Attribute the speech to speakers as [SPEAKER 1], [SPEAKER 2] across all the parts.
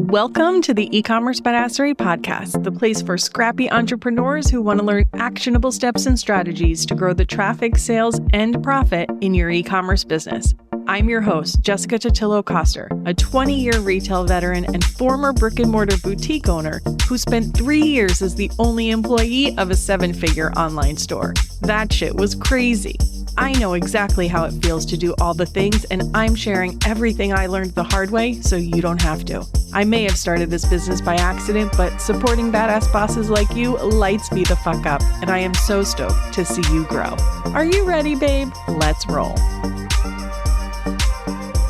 [SPEAKER 1] Welcome to the eCommerce Badassery Podcast, the place for scrappy entrepreneurs who want to learn actionable steps and strategies to grow the traffic, sales, and profit in your e-commerce business. I'm your host, Jessica Totillo-Coster, a 20-year retail veteran and former brick-and-mortar boutique owner who spent 3 years as the only employee of a 7-figure online store. That shit was crazy. I know exactly how it feels to do all the things, and I'm sharing everything I learned the hard way so you don't have to. I may have started this business by accident, but supporting badass bosses like you lights me the fuck up, and I am so stoked to see you grow. Are you ready, babe? Let's roll.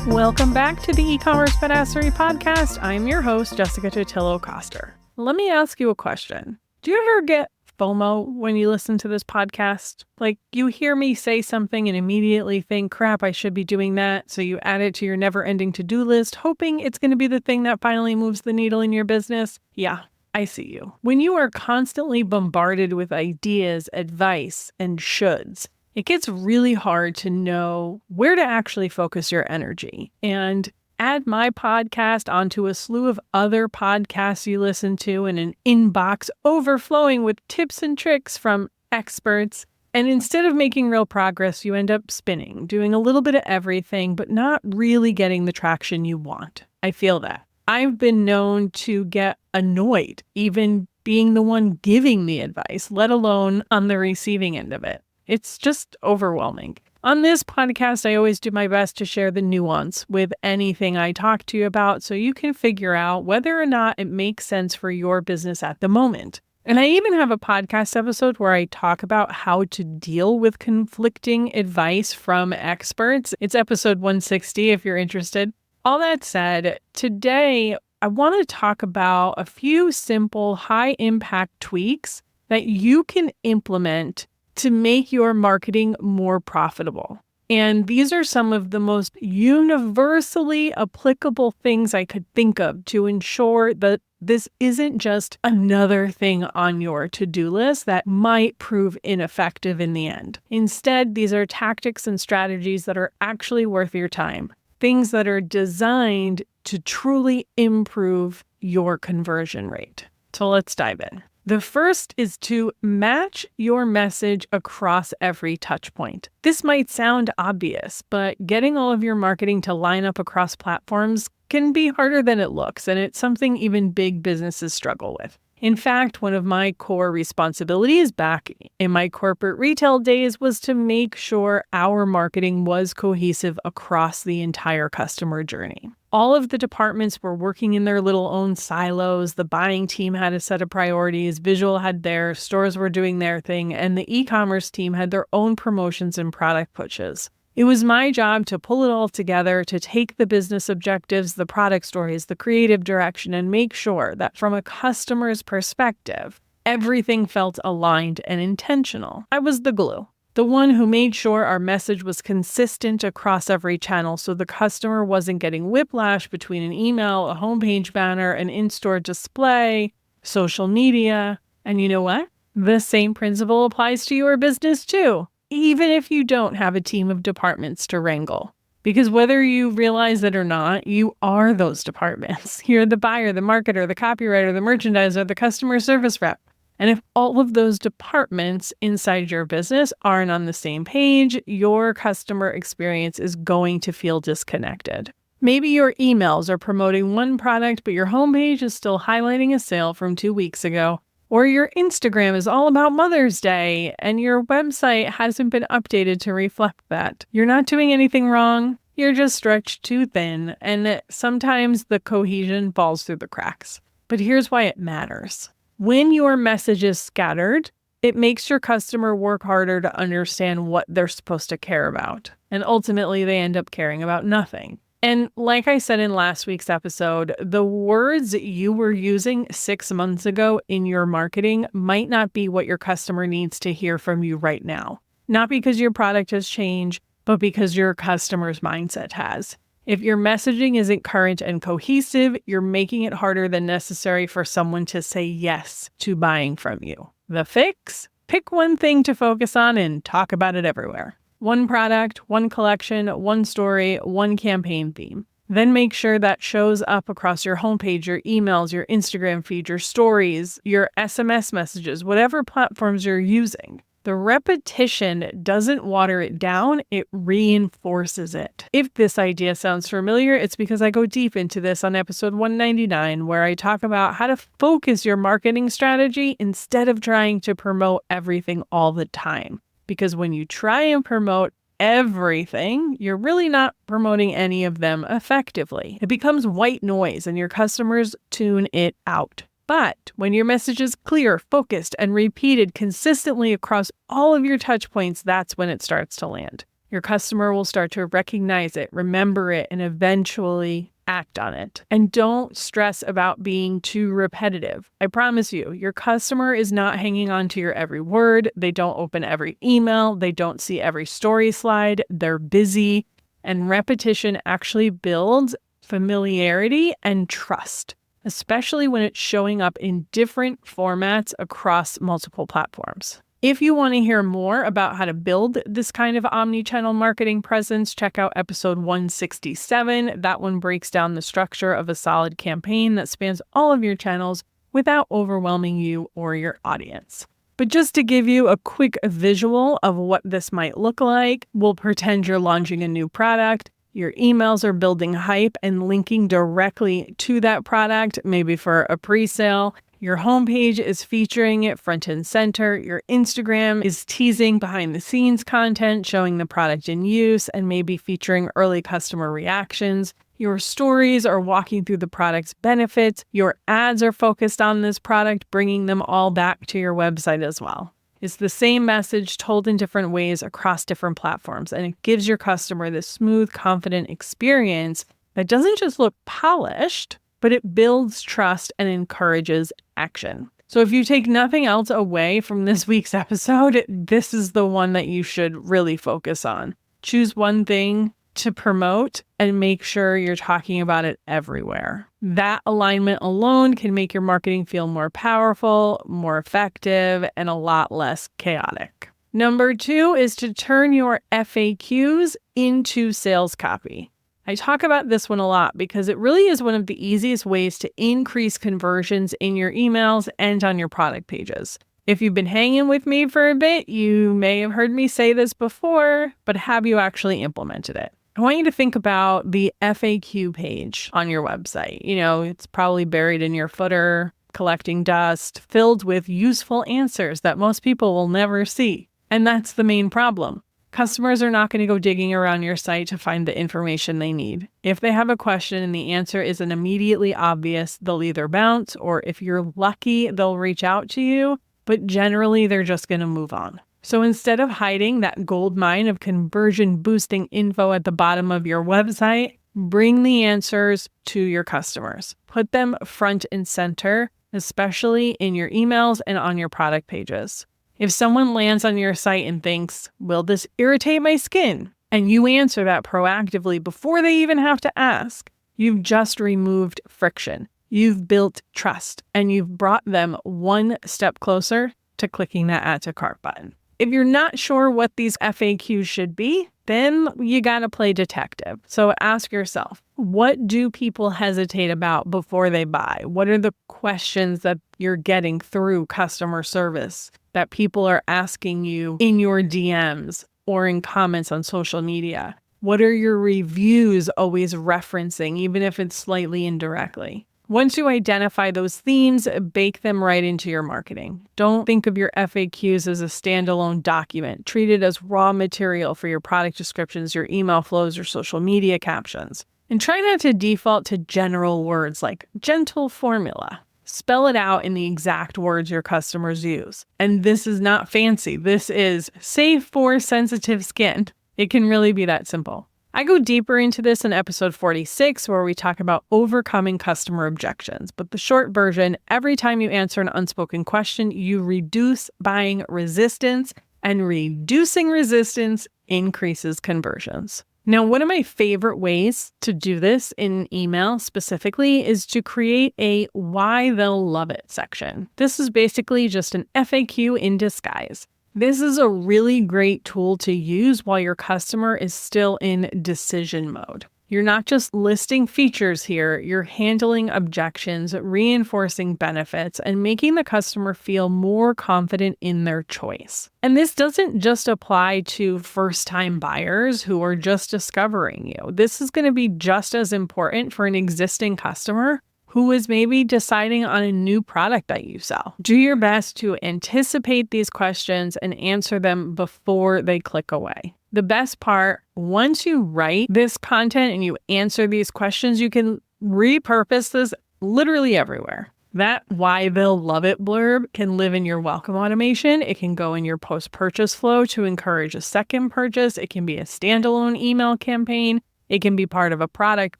[SPEAKER 1] Welcome back to the eCommerce Badassery Podcast. I'm your host, Jessica Totillo-Coster. Let me ask you a question. Do you ever get FOMO when you listen to this podcast? Like, you hear me say something and immediately think, crap, I should be doing that. So you add it to your never-ending to-do list, hoping it's going to be the thing that finally moves the needle in your business. Yeah, I see you. When you are constantly bombarded with ideas, advice, and shoulds, it gets really hard to know where to actually focus your energy. And add my podcast onto a slew of other podcasts you listen to and an inbox overflowing with tips and tricks from experts. And instead of making real progress, you end up spinning, doing a little bit of everything, but not really getting the traction you want. I feel that. I've been known to get annoyed, even being the one giving the advice, let alone on the receiving end of it. It's just overwhelming. On this podcast, I always do my best to share the nuance with anything I talk to you about so you can figure out whether or not it makes sense for your business at the moment. And I even have a podcast episode where I talk about how to deal with conflicting advice from experts. It's episode 160 if you're interested. All that said, today I want to talk about a few simple high-impact tweaks that you can implement to make your marketing more profitable. And these are some of the most universally applicable things I could think of to ensure that this isn't just another thing on your to-do list that might prove ineffective in the end. Instead, these are tactics and strategies that are actually worth your time, things that are designed to truly improve your conversion rate. So let's dive in. The first is to match your message across every touch point. This might sound obvious, but getting all of your marketing to line up across platforms can be harder than it looks, and it's something even big businesses struggle with. In fact, one of my core responsibilities back in my corporate retail days was to make sure our marketing was cohesive across the entire customer journey. All of the departments were working in their little own silos. The buying team had a set of priorities, visual had theirs, stores were doing their thing, and the e-commerce team had their own promotions and product pushes. It was my job to pull it all together, to take the business objectives, the product stories, the creative direction, and make sure that from a customer's perspective, everything felt aligned and intentional. I was the glue, the one who made sure our message was consistent across every channel so the customer wasn't getting whiplash between an email, a homepage banner, an in-store display, social media. And you know what? The same principle applies to your business too, even if you don't have a team of departments to wrangle. Because whether you realize it or not, you are those departments. You're the buyer, the marketer, the copywriter, the merchandiser, the customer service rep. And if all of those departments inside your business aren't on the same page, your customer experience is going to feel disconnected. Maybe your emails are promoting one product, but your homepage is still highlighting a sale from 2 weeks ago. Or your Instagram is all about Mother's Day and your website hasn't been updated to reflect that. You're not doing anything wrong. You're just stretched too thin. And sometimes the cohesion falls through the cracks. But here's why it matters. When your message is scattered, it makes your customer work harder to understand what they're supposed to care about. And ultimately, they end up caring about nothing. And like I said in last week's episode, the words you were using 6 months ago in your marketing might not be what your customer needs to hear from you right now. Not because your product has changed, but because your customer's mindset has. If your messaging isn't current and cohesive, you're making it harder than necessary for someone to say yes to buying from you. The fix? Pick one thing to focus on and talk about it everywhere. One product, one collection, one story, one campaign theme. Then make sure that shows up across your homepage, your emails, your Instagram feed, your stories, your SMS messages, whatever platforms you're using. The repetition doesn't water it down, it reinforces it. If this idea sounds familiar, it's because I go deep into this on episode 199, where I talk about how to focus your marketing strategy instead of trying to promote everything all the time. Because when you try and promote everything, you're really not promoting any of them effectively. It becomes white noise and your customers tune it out. But when your message is clear, focused, and repeated consistently across all of your touch points, that's when it starts to land. Your customer will start to recognize it, remember it, and eventually act on it. And don't stress about being too repetitive. I promise you, your customer is not hanging on to your every word. They don't open every email. They don't see every story slide. They're busy. And repetition actually builds familiarity and trust, especially when it's showing up in different formats across multiple platforms. If you want to hear more about how to build this kind of omni-channel marketing presence, check out episode 167. That one breaks down the structure of a solid campaign that spans all of your channels without overwhelming you or your audience. But just to give you a quick visual of what this might look like, we'll pretend you're launching a new product. Your emails are building hype and linking directly to that product, maybe for a pre-sale. Your homepage is featuring it front and center. Your Instagram is teasing behind the scenes content, showing the product in use and maybe featuring early customer reactions. Your stories are walking through the product's benefits. Your ads are focused on this product, bringing them all back to your website as well. It's the same message told in different ways across different platforms, and it gives your customer this smooth, confident experience that doesn't just look polished, but it builds trust and encourages action. So if you take nothing else away from this week's episode, this is the one that you should really focus on. Choose one thing to promote and make sure you're talking about it everywhere. That alignment alone can make your marketing feel more powerful, more effective, and a lot less chaotic. Number 2 is to turn your FAQs into sales copy. I talk about this one a lot because it really is one of the easiest ways to increase conversions in your emails and on your product pages. If you've been hanging with me for a bit, you may have heard me say this before, but have you actually implemented it? I want you to think about the FAQ page on your website. It's probably buried in your footer, collecting dust, filled with useful answers that most people will never see. And that's the main problem. Customers are not going to go digging around your site to find the information they need. If they have a question and the answer isn't immediately obvious, they'll either bounce, or if you're lucky, they'll reach out to you, but generally they're just going to move on. So instead of hiding that gold mine of conversion boosting info at the bottom of your website, bring the answers to your customers. Put them front and center, especially in your emails and on your product pages. If someone lands on your site and thinks, will this irritate my skin? And you answer that proactively before they even have to ask, you've just removed friction. You've built trust, and you've brought them one step closer to clicking that add to cart button. If you're not sure what these FAQs should be, then you gotta play detective. So ask yourself, what do people hesitate about before they buy? What are the questions that you're getting through customer service that people are asking you in your DMs or in comments on social media? What are your reviews always referencing, even if it's slightly indirectly? Once you identify those themes, bake them right into your marketing. Don't think of your FAQs as a standalone document. Treat it as raw material for your product descriptions, your email flows, your social media captions. And try not to default to general words like gentle formula. Spell it out in the exact words your customers use. And this is not fancy. This is safe for sensitive skin. It can really be that simple. I go deeper into this in episode 46, where we talk about overcoming customer objections. But the short version, every time you answer an unspoken question, you reduce buying resistance, and reducing resistance increases conversions. Now, one of my favorite ways to do this in email specifically is to create a why they'll love it section. This is basically just an FAQ in disguise. This is a really great tool to use while your customer is still in decision mode. You're not just listing features here, you're handling objections, reinforcing benefits, and making the customer feel more confident in their choice. And this doesn't just apply to first-time buyers who are just discovering you. This is going to be just as important for an existing customer who is maybe deciding on a new product that you sell. Do your best to anticipate these questions and answer them before they click away. The best part, once you write this content and you answer these questions, you can repurpose this literally everywhere. That why they'll love it blurb can live in your welcome automation. It can go in your post-purchase flow to encourage a second purchase. It can be a standalone email campaign. It can be part of a product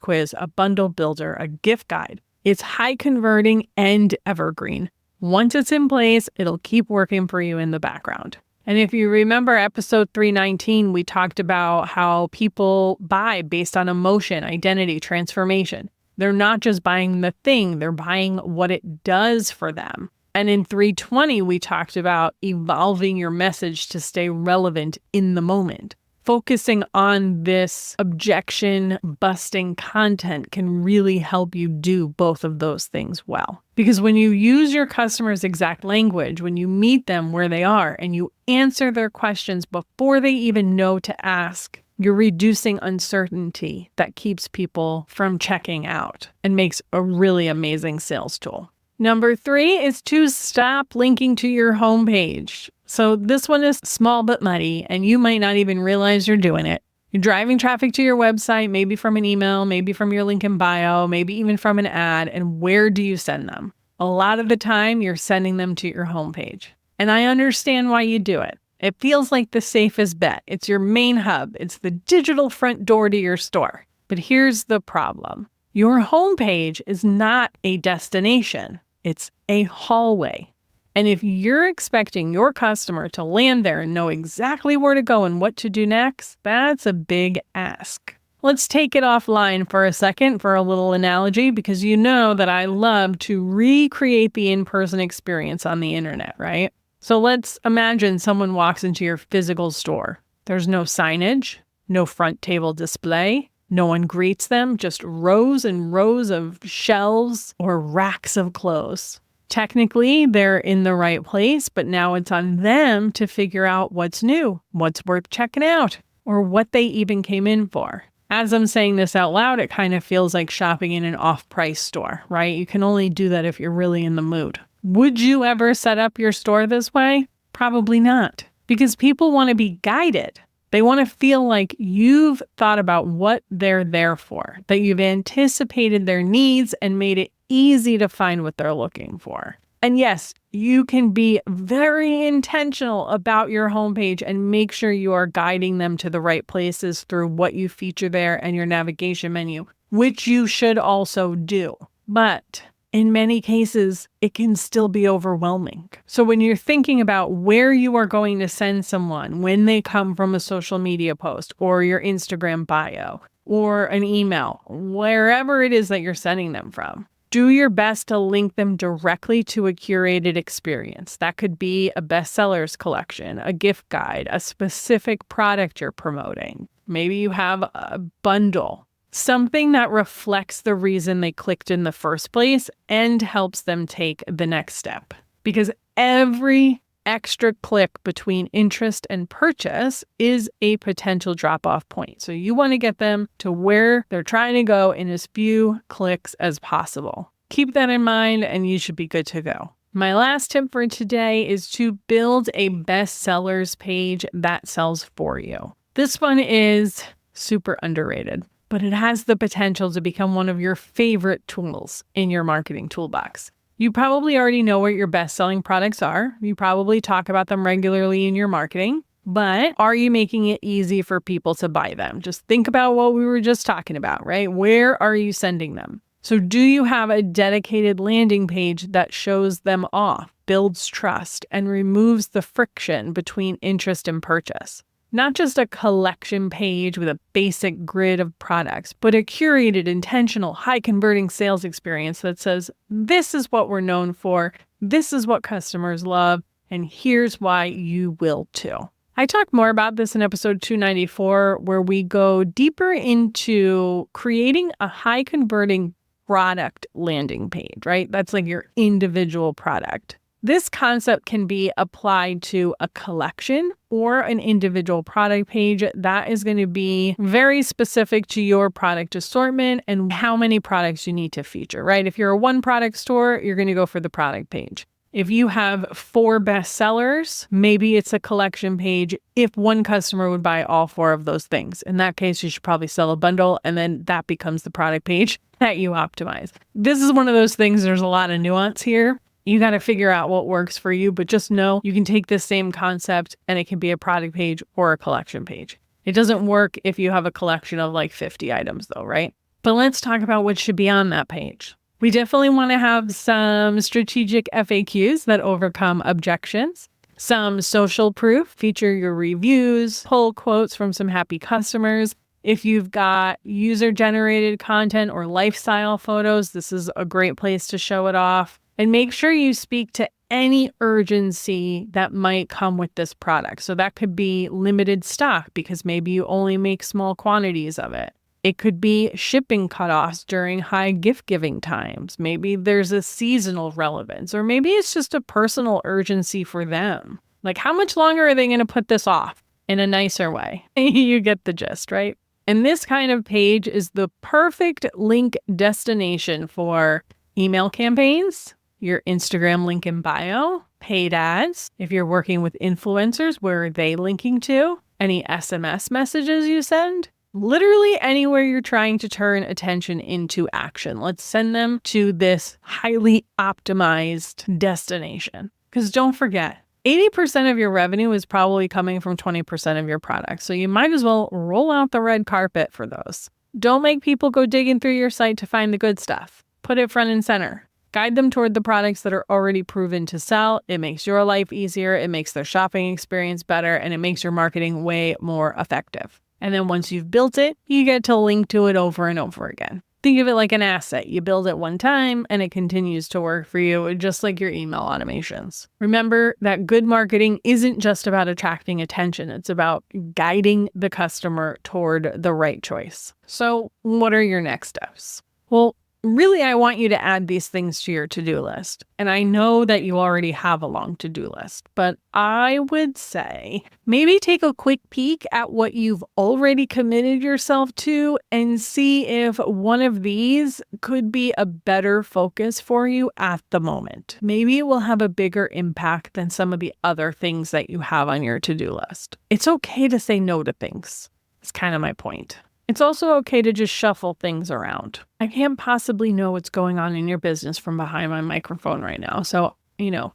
[SPEAKER 1] quiz, a bundle builder, a gift guide. It's high converting and evergreen. Once it's in place, it'll keep working for you in the background. And if you remember episode 319, we talked about how people buy based on emotion, identity, transformation. They're not just buying the thing, they're buying what it does for them. And in 320, we talked about evolving your message to stay relevant in the moment. Focusing on this objection-busting content can really help you do both of those things well. Because when you use your customer's exact language, when you meet them where they are and you answer their questions before they even know to ask, you're reducing uncertainty that keeps people from checking out and makes a really amazing sales tool. Number 3 is to stop linking to your homepage. So this one is small but muddy, and you might not even realize you're doing it. You're driving traffic to your website, maybe from an email, maybe from your link in bio, maybe even from an ad. And where do you send them? A lot of the time, you're sending them to your homepage. And I understand why you do it. It feels like the safest bet. It's your main hub. It's the digital front door to your store. But here's the problem. Your homepage is not a destination. It's a hallway. And if you're expecting your customer to land there and know exactly where to go and what to do next, that's a big ask. Let's take it offline for a second for a little analogy, because you know that I love to recreate the in-person experience on the internet, right? So let's imagine someone walks into your physical store. There's no signage, no front table display. No one greets them, just rows and rows of shelves or racks of clothes. Technically, they're in the right place, but now it's on them to figure out what's new, what's worth checking out, or what they even came in for. As I'm saying this out loud, it kind of feels like shopping in an off-price store, right? You can only do that if you're really in the mood. Would you ever set up your store this way? Probably not, because people want to be guided. They want to feel like you've thought about what they're there for, that you've anticipated their needs and made it easy to find what they're looking for. And yes, you can be very intentional about your homepage and make sure you are guiding them to the right places through what you feature there and your navigation menu, which you should also do. But in many cases, it can still be overwhelming. So when you're thinking about where you are going to send someone when they come from a social media post or your Instagram bio or an email, wherever it is that you're sending them from, do your best to link them directly to a curated experience. That could be a bestsellers collection, a gift guide, a specific product you're promoting. Maybe you have a bundle. Something that reflects the reason they clicked in the first place and helps them take the next step. Because every extra click between interest and purchase is a potential drop-off point. So you want to get them to where they're trying to go in as few clicks as possible. Keep that in mind and you should be good to go. My last tip for today is to build a bestsellers page that sells for you. This one is super underrated, but it has the potential to become one of your favorite tools in your marketing toolbox. You probably already know what your best-selling products are. You probably talk about them regularly in your marketing, but are you making it easy for people to buy them? Just think about what we were just talking about, right? Where are you sending them? So do you have a dedicated landing page that shows them off, builds trust, and removes the friction between interest and purchase? Not just a collection page with a basic grid of products, but a curated, intentional, high-converting sales experience that says, this is what we're known for, this is what customers love, and here's why you will too. I talk more about this in episode 294, where we go deeper into creating a high converting product landing page, right? That's like your individual product. This concept can be applied to a collection or an individual product page that is going to be very specific to your product assortment and how many products you need to feature, right? If you're a one product store, you're going to go for the product page. If you have 4 bestsellers, maybe it's a collection page if one customer would buy all 4 of those things. In that case, you should probably sell a bundle, and then that becomes the product page that you optimize. This is one of those things, there's a lot of nuance here. You got to figure out what works for you, but just know you can take this same concept and it can be a product page or a collection page. It doesn't work if you have a collection of like 50 items though, right? But let's talk about what should be on that page. We definitely want to have some strategic FAQs that overcome objections, some social proof, feature your reviews, pull quotes from some happy customers. If you've got user-generated content or lifestyle photos, this is a great place to show it off. And make sure you speak to any urgency that might come with this product. So that could be limited stock because maybe you only make small quantities of it. It could be shipping cutoffs during high gift giving times. Maybe there's a seasonal relevance, or maybe it's just a personal urgency for them. Like, how much longer are they going to put this off in a nicer way? You get the gist, right? And this kind of page is the perfect link destination for email campaigns, your Instagram link in bio, paid ads. If you're working with influencers, where are they linking to? Any SMS messages you send? Literally anywhere you're trying to turn attention into action. Let's send them to this highly optimized destination. Because don't forget, 80% of your revenue is probably coming from 20% of your products. So you might as well roll out the red carpet for those. Don't make people go digging through your site to find the good stuff. Put it front and center. Guide them toward the products that are already proven to sell. It makes your life easier, it makes their shopping experience better, and it makes your marketing way more effective. And then once you've built it, you get to link to it over and over again. Think of it like an asset. You build it one time and it continues to work for you, just like your email automations. Remember that good marketing isn't just about attracting attention. It's about guiding the customer toward the right choice. So what are your next steps? Well, really, I want you to add these things to your to-do list. And I know that you already have a long to-do list, but I would say maybe take a quick peek at what you've already committed yourself to and see if one of these could be a better focus for you at the moment. Maybe it will have a bigger impact than some of the other things that you have on your to-do list. It's okay to say no to things. It's kind of my point. It's also okay to just shuffle things around. I can't possibly know what's going on in your business from behind my microphone right now. So,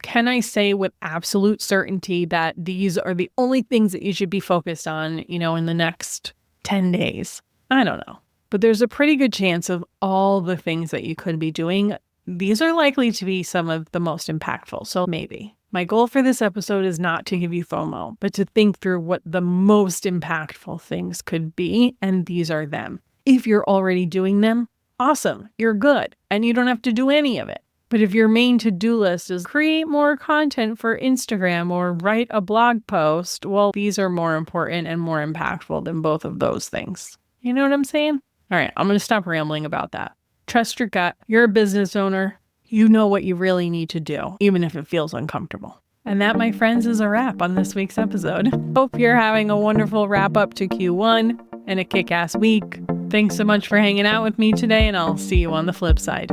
[SPEAKER 1] can I say with absolute certainty that these are the only things that you should be focused on, in the next 10 days? I don't know. But there's a pretty good chance of all the things that you could be doing. These are likely to be some of the most impactful. So maybe. My goal for this episode is not to give you FOMO, but to think through what the most impactful things could be, and these are them. If you're already doing them, awesome, you're good, and you don't have to do any of it. But if your main to-do list is create more content for Instagram or write a blog post, well, these are more important and more impactful than both of those things. You know what I'm saying? All right, I'm going to stop rambling about that. Trust your gut. You're a business owner. You know what you really need to do, even if it feels uncomfortable. And that, my friends, is a wrap on this week's episode. Hope you're having a wonderful wrap up to Q1 and a kick-ass week. Thanks so much for hanging out with me today, and I'll see you on the flip side.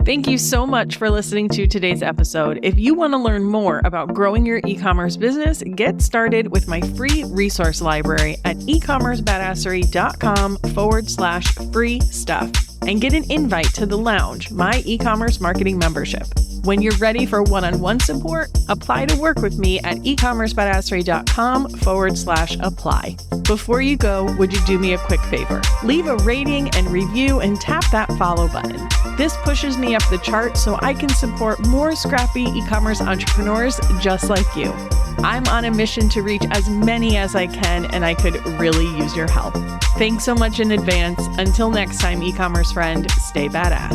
[SPEAKER 1] Thank you so much for listening to today's episode. If you want to learn more about growing your e-commerce business, get started with my free resource library at ecommercebadassery.com/free stuff. And get an invite to The Lounge, my e-commerce marketing membership. When you're ready for one-on-one support, apply to work with me at ecommercebadassery.com/apply. Before you go, would you do me a quick favor? Leave a rating and review and tap that follow button. This pushes me up the chart so I can support more scrappy e-commerce entrepreneurs just like you. I'm on a mission to reach as many as I can, and I could really use your help. Thanks so much in advance. Until next time, e-commerce friend, stay badass.